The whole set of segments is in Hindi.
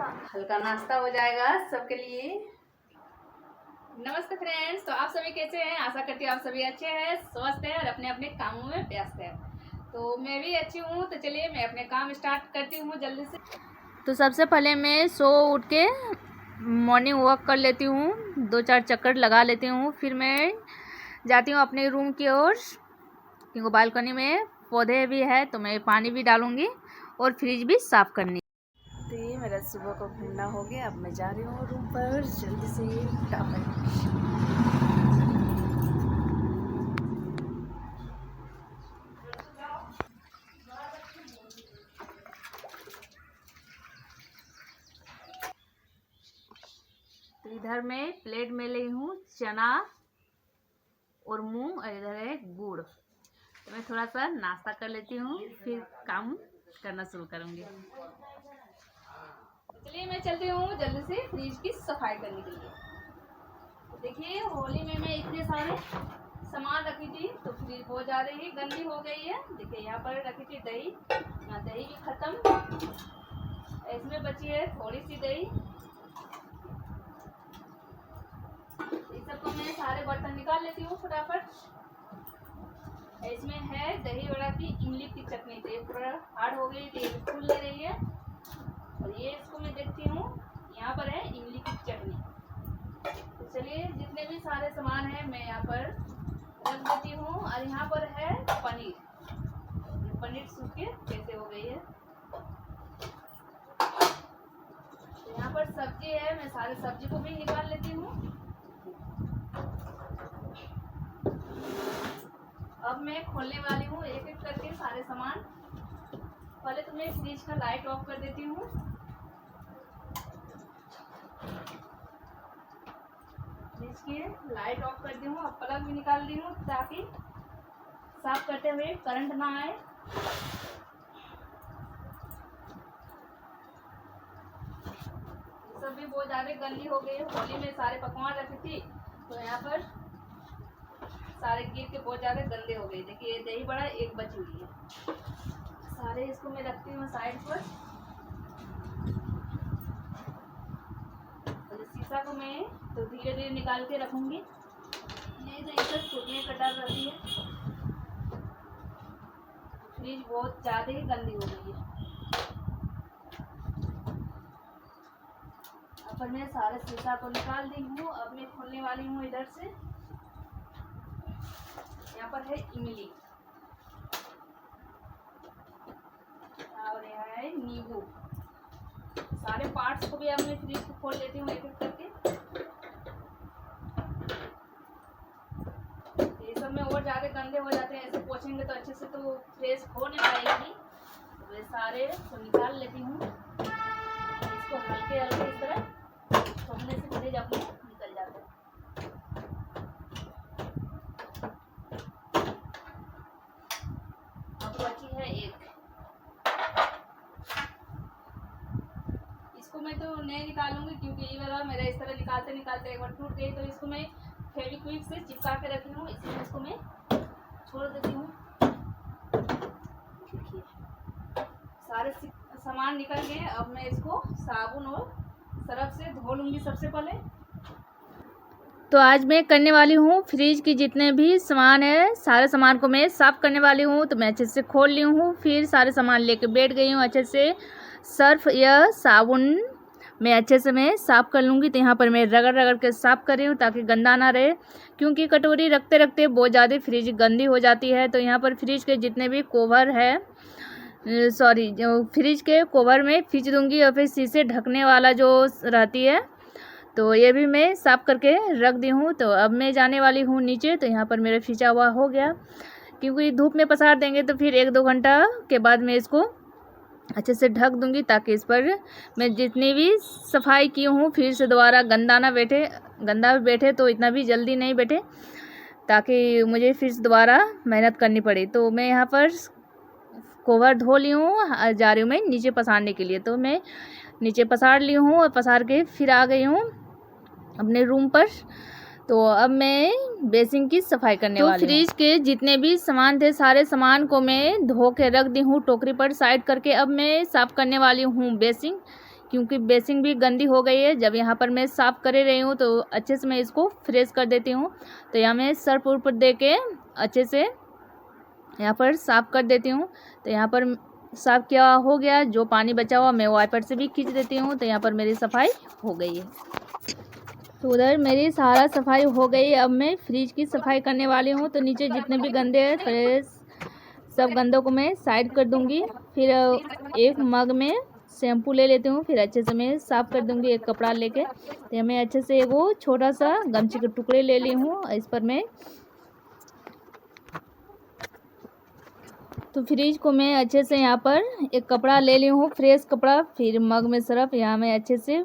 हल्का नाश्ता हो जाएगा सबके लिए। नमस्ते फ्रेंड्स, तो आप सभी कैसे हैं? आशा करती हूँ आप सभी अच्छे हैं, स्वस्थ हैं और अपने अपने कामों में व्यस्त हैं। तो मैं भी अच्छी हूँ। तो चलिए मैं अपने काम स्टार्ट करती हूँ जल्दी से। तो सबसे पहले मैं सो उठ के मॉर्निंग वॉक कर लेती हूँ, 2-4 चक्कर लगा लेती हूँ। फिर मैं जाती हूँ अपने रूम की ओर, क्योंकि बालकनी में पौधे भी है तो मैं पानी भी डालूँगी और फ्रिज भी साफ़ करनी। तो ये मेरा सुबह को घूमना हो गया। अब मैं जा रही हूँ रूम पर जल्दी से फटाफट। तो इधर मैं प्लेट में ली हूँ चना और मूंग और इधर है गुड़। तो मैं थोड़ा सा नाश्ता कर लेती हूँ, फिर काम करना शुरू करूँगी। चलिए मैं चलती हूँ जल्दी से फ्रिज की सफाई करने के लिए। तो देखिए होली में मैं इतने सारे सामान रखी थी तो फ्रिज बहुत ज़्यादा ही गंदी हो गई है। देखिए यहाँ पर रखी थी दही, दही भी खत्म। इसमें बची है थोड़ी सी दही। इस सबको मैं सारे बर्तन निकाल लेती हूँ फटाफट। इसमें है दही वड़ा की इमली की चटनी। तो ये पूरा हार्ड हो गई थी, ये फूल ले रही है। और ये इसको मैं देखती हूँ, यहाँ पर है इमली की चटनी। तो चलिए जितने भी सारे सामान है मैं यहाँ पर रख देती हूँ। और यहाँ पर है पनीर। पनीर सूख के कैसे हो गई है। तो यहाँ पर सब्जी है, मैं सारे सब्जी को भी निकाल लेती हूँ। अब मैं खोलने वाली हूँ एक एक करके सारे सामान। पहले तो मैं फ्रिज का लाइट ऑफ कर देती हूँ। फ्रिज की लाइट ऑफ कर दी हूँ। अब प्लग भी निकाल दी हूँ ताकि साफ करते हुए करंट ना आए। सब भी बहुत ज़्यादा गंदी हो गई है। होली में सारे पकवान रखी थी तो यहाँ पर सारे गिर के बहुत ज़्यादा गंदे हो गए। देखिए ये दही बड़ा एक बची हुई है। सारे इसको मैं रखती हूँ साइड पर। और शीशा को मैं तो धीरे धीरे निकाल के रखूँगी, नहीं तो इसे टूटने का डर रहती है। फ्रिज बहुत ज़्यादा ही गंदी हो गई है। अब मैं सारे शीशा को निकाल दी हूँ। अब मैं खोलने वाली हूँ इधर से। यहाँ पर है इमली और यहाँ है नींबू। सारे पार्ट्स को भी अब मैं फ्रिज को खोल लेती हूँ एक एक करके। ये सब में और ज़्यादा गंदे हो जाते हैं, ऐसे पोछेंगे तो अच्छे से तो फ्रेश हो नहीं पाएगी। तो ये सारे को निकाल लेती हूँ। इसको हल्के हल्के इस तरह छोड़ने से फ्रिज अपने निकल जाते हैं। अब बची है एक। इसको मैं तो नहीं निकालूंगी क्योंकि ये वाला मेरा इस तरह निकालते निकालते एक बार टूट गई। तो इसको मैं फेविक्विक से चिपका के रखी हूँ, इसलिए इसको मैं छोड़ देती हूँ। देखिए सारे सामान निकल गए। अब मैं इसको साबुन और सरफ से धो लूँगी सबसे पहले। तो आज मैं करने वाली हूँ फ्रिज की जितने भी सामान है सारे सामान को मैं साफ़ करने वाली हूँ। तो मैं अच्छे से खोल ली हूँ, फिर सारे सामान लेके बैठ गई हूँ। अच्छे से सर्फ या साबुन मैं अच्छे से मैं साफ़ कर लूँगी। तो यहाँ पर मैं रगड़ रगड़ के साफ़ कर रही हूँ ताकि गंदा ना रहे, क्योंकि कटोरी रखते रखते बहुत ज़्यादा फ्रिज गंदी हो जाती है। तो यहाँ पर फ्रिज के जितने भी कवर है फ्रिज के कवर में खींच दूँगी और फिर शीशे ढकने वाला जो रहती है तो ये भी मैं साफ़ करके रख दी हूँ। तो अब मैं जाने वाली हूँ नीचे। तो यहाँ पर मेरा खींचा हुआ हो गया, क्योंकि धूप में पसार देंगे तो फिर 1-2 घंटा के बाद मैं इसको अच्छे से ढक दूँगी ताकि इस पर मैं जितनी भी सफाई की हूँ फिर से दोबारा गंदा ना बैठे। गंदा बैठे तो इतना भी जल्दी नहीं बैठे, ताकि मुझे फिर से दोबारा मेहनत करनी पड़े। तो मैं यहाँ पर कवर धो ली हूँ, जा रही हूँ मैं नीचे पसारने के लिए। तो मैं नीचे पसार ली हूँ और पसार के फिर आ गई हूँ अपने रूम पर। तो अब मैं बेसिन की सफाई करने वाली हूँ। फ्रिज के जितने भी सामान थे सारे सामान को मैं धो के रख दी हूँ टोकरी पर साइड करके। अब मैं साफ़ करने वाली हूँ बेसिन। क्योंकि बेसिंग भी गंदी हो गई है। जब यहाँ पर मैं साफ़ कर रही हूँ तो अच्छे से मैं इसको फ्रेश कर देती हूँ। तो यहाँ मैं सर्फ उर्फ दे के अच्छे से यहाँ पर साफ़ कर देती हूँ। तो यहाँ पर साफ़ किया हो गया, जो पानी बचा हुआ मैं वाइपर से भी खींच देती हूँ। तो यहाँ पर मेरी सफाई हो गई है। तो उधर मेरी सारा सफाई हो गई। अब मैं फ्रिज की सफाई करने वाली हूँ। तो नीचे जितने भी गंदे हैं फ्रेश सब गंदों को मैं साइड कर दूँगी। फिर एक मग में शैम्पू ले लेती हूँ, फिर अच्छे से मैं साफ़ कर दूँगी एक कपड़ा लेके। तो मैं अच्छे से वो छोटा सा गमछी के टुकड़े ले ली हूँ। इस पर मैं तो फ्रिज को मैं अच्छे से यहाँ पर एक कपड़ा ले ली हूँ, फ्रेश कपड़ा। फिर मग में सरफ यहाँ मैं अच्छे से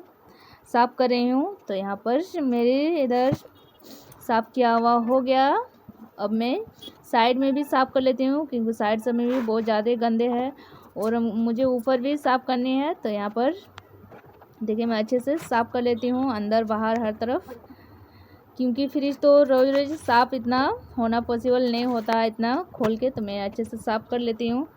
साफ़ कर रही हूँ। तो यहाँ पर मेरे इधर साफ़ किया हुआ हो गया। अब मैं साइड में भी साफ़ कर लेती हूँ, क्योंकि साइड से में भी बहुत ज़्यादा गंदे हैं और मुझे ऊपर भी साफ़ करनी है। तो यहाँ पर देखिए मैं अच्छे से साफ़ कर लेती हूँ, अंदर बाहर हर तरफ, क्योंकि फ्रिज तो रोज़ रोज़ साफ़ इतना होना पॉसिबल नहीं होता है इतना खोल के। तो मैं अच्छे से साफ़ कर लेती हूँ।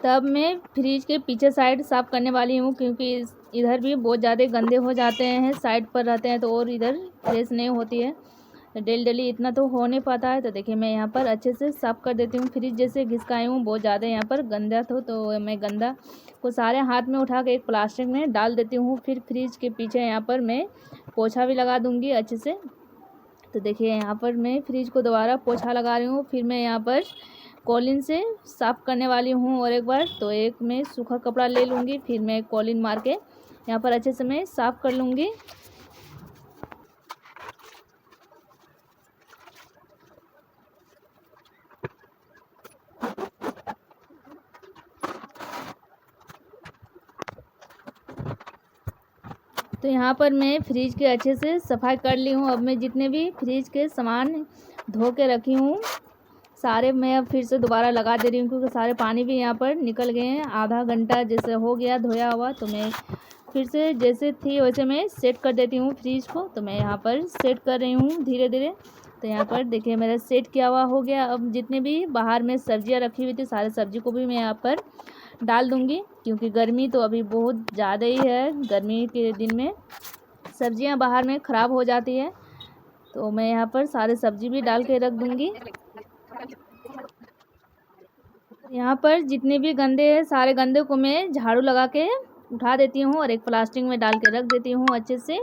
तब मैं फ्रिज के पीछे साइड साफ़ करने वाली हूँ, क्योंकि इधर भी बहुत ज़्यादा गंदे हो जाते हैं, साइड पर रहते हैं तो और इधर फ्रेश नहीं होती है। डेली इतना तो हो नहीं पाता है। तो देखिए मैं यहाँ पर अच्छे से साफ़ कर देती हूँ। फ्रिज जैसे घिसकाई हूँ बहुत ज़्यादा यहाँ पर गंदा तो मैं गंदा को सारे हाथ में उठा के एक प्लास्टिक में डाल देती हूँ। फिर फ्रिज के पीछे यहाँ पर मैं पोछा भी लगा दूँगी अच्छे से। तो देखिए यहाँ पर मैं फ्रिज को दोबारा पोछा लगा रही हूँ। फिर मैं यहाँ पर कॉलिन से साफ़ करने वाली हूँ और एक बार। तो एक मैं सूखा कपड़ा ले लूँगी, फिर मैं कॉलिन मार के यहाँ पर अच्छे से मैं साफ़ कर लूँगी। तो यहाँ पर मैं फ्रिज के अच्छे से सफाई कर ली हूँ। अब मैं जितने भी फ्रिज के सामान धो के रखी हूँ सारे मैं अब फिर से दोबारा लगा दे रही हूँ, क्योंकि सारे पानी भी यहाँ पर निकल गए हैं। आधा घंटा जैसे हो गया धोया हुआ। तो मैं फिर से जैसे थी वैसे मैं सेट कर देती हूँ फ्रिज को। तो मैं यहाँ पर सेट कर रही हूँ धीरे धीरे। तो यहाँ पर देखिए मेरा सेट किया हुआ हो गया। अब जितने भी बाहर में सब्जियाँ रखी हुई थी सारे सब्जी को भी मैं यहाँ पर डाल दूँगी, क्योंकि गर्मी तो अभी बहुत ज़्यादा ही है। गर्मी के दिन में सब्जियाँ बाहर में ख़राब हो जाती है। तो मैं यहाँ पर सारे सब्जी भी डाल के रख दूँगी। यहाँ पर जितने भी गंदे हैं सारे गंदे को मैं झाड़ू लगा के उठा देती हूँ और एक प्लास्टिक में डाल के रख देती हूँ अच्छे से।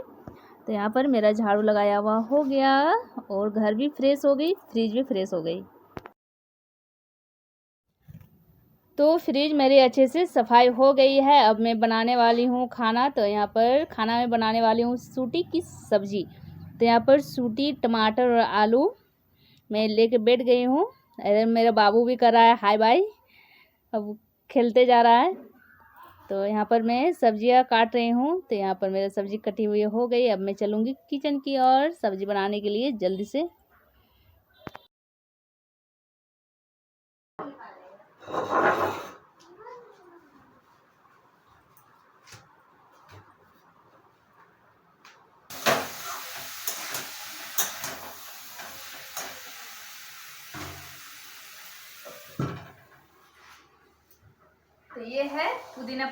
तो यहाँ पर मेरा झाड़ू लगाया हुआ हो गया और घर भी फ्रेश हो गई, फ्रिज भी फ्रेश हो गई। तो फ्रिज मेरी अच्छे से सफाई हो गई है। अब मैं बनाने वाली हूँ खाना। तो यहाँ पर खाना में बनाने वाली हूँ सूटी की सब्ज़ी। तो यहाँ पर सूटी टमाटर और आलू मैं लेके बैठ गई हूँ। इधर मेरा बाबू भी कर रहा है हाय बाय, अब खेलते जा रहा है। तो यहाँ पर मैं सब्जियाँ काट रही हूँ। तो यहाँ पर मेरा सब्ज़ी कटी हुई हो गई। अब मैं चलूँगी किचन की और सब्ज़ी बनाने के लिए जल्दी से। तो ये है पुदीना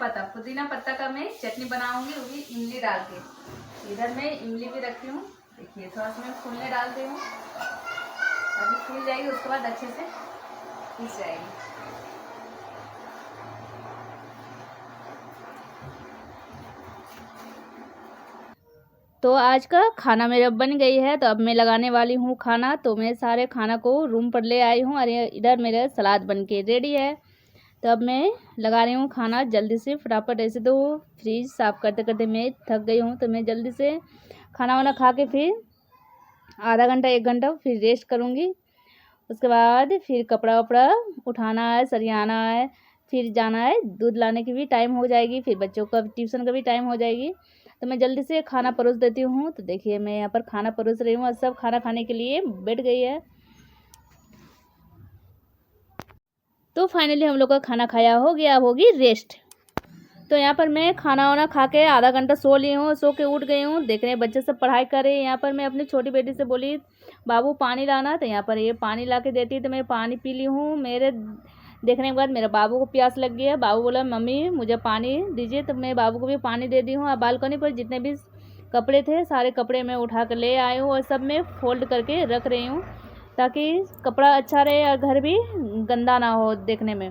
पत्ता का मैं चटनी बनाऊंगी, वो भी इमली डाल के। इधर मैं इमली भी रखी हूँ। देखिए थोड़ा सा मैं फूलने डालती हूँ, अभी फूल जाएगी उसके बाद अच्छे से पीस जाएगी। तो आज का खाना मेरा बन गई है। तो अब मैं लगाने वाली हूँ खाना। तो मैं सारे खाना को रूम पर ले आई हूँ और इधर मेरा सलाद बन के रेडी है। तो अब मैं लगा रही हूँ खाना जल्दी से फटाफट। ऐसे तो फ्रिज साफ़ करते करते मैं थक गई हूँ। तो मैं जल्दी से खाना वाना खा के फिर आधा घंटा 1 घंटा फिर रेस्ट करूँगी। उसके बाद फिर कपड़ा वपड़ा उठाना है, सरियाना है, फिर जाना है, दूध लाने की भी टाइम हो जाएगी, फिर बच्चों का ट्यूशन का भी टाइम हो जाएगी। तो मैं जल्दी से खाना परोस देती हूँ। तो देखिए मैं यहाँ पर खाना परोस रही हूँ और सब खाना खाने के लिए बैठ गई है। तो फाइनली हम लोग का खाना खाया हो गया, अब होगी रेस्ट। तो यहाँ पर मैं खाना वाना खा के आधा घंटा सो ली हूँ, सो के उठ गई हूँ। देख रहे हैं बच्चे सब पढ़ाई कर रहे हैं। यहाँ पर मैं अपनी छोटी बेटी से बोली बाबू पानी लाना। तो यहाँ पर ये पानी ला के देती है तो मैं पानी पी ली हूँ। मेरे देखने के बाद मेरे बाबू को प्यास लग गई है। बाबू बोला मम्मी मुझे पानी दीजिए, तो मैं बाबू को भी पानी दे दी हूँ। अब बालकनी पर जितने भी कपड़े थे सारे कपड़े मैं उठा कर ले आई हूँ और सब मैं फोल्ड करके रख रही हूँ ताकि कपड़ा अच्छा रहे और घर भी गंदा ना हो देखने में।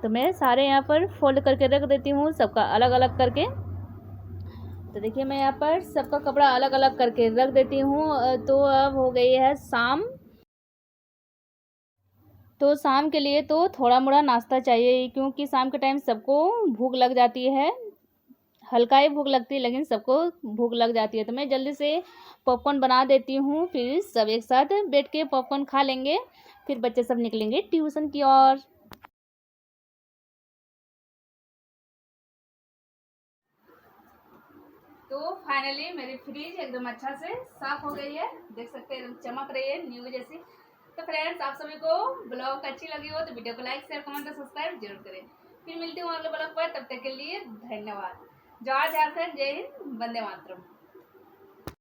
तो मैं सारे यहाँ पर फोल्ड करके रख देती हूँ, सबका अलग अलग करके। तो देखिए मैं यहाँ पर सबका कपड़ा अलग अलग करके रख देती हूँ। तो अब हो गई है शाम। तो शाम के लिए तो थोड़ा मोड़ा नाश्ता चाहिए, क्योंकि शाम के टाइम सबको भूख लग जाती है। हल्का ही भूख लगती है लेकिन सबको भूख लग जाती है। तो मैं जल्दी से पॉपकॉर्न बना देती हूँ, फिर सब एक साथ बैठ के पॉपकॉर्न खा लेंगे। फिर बच्चे सब निकलेंगे ट्यूशन की ओर। तो फाइनली मेरी फ्रिज एकदम अच्छा से साफ हो गई है, देख सकते हैं एकदम चमक रही है न्यू जैसी। तो फ्रेंड्स आप सभी को ब्लॉग अच्छी लगी हो तो वीडियो को लाइक शेयर कमेंट और सब्सक्राइब जरूर करें। फिर मिलती हूँ अगले ब्लॉग पर, तब तक के लिए धन्यवाद। जय झारखंड, जय हिंद, वंदे मातरम।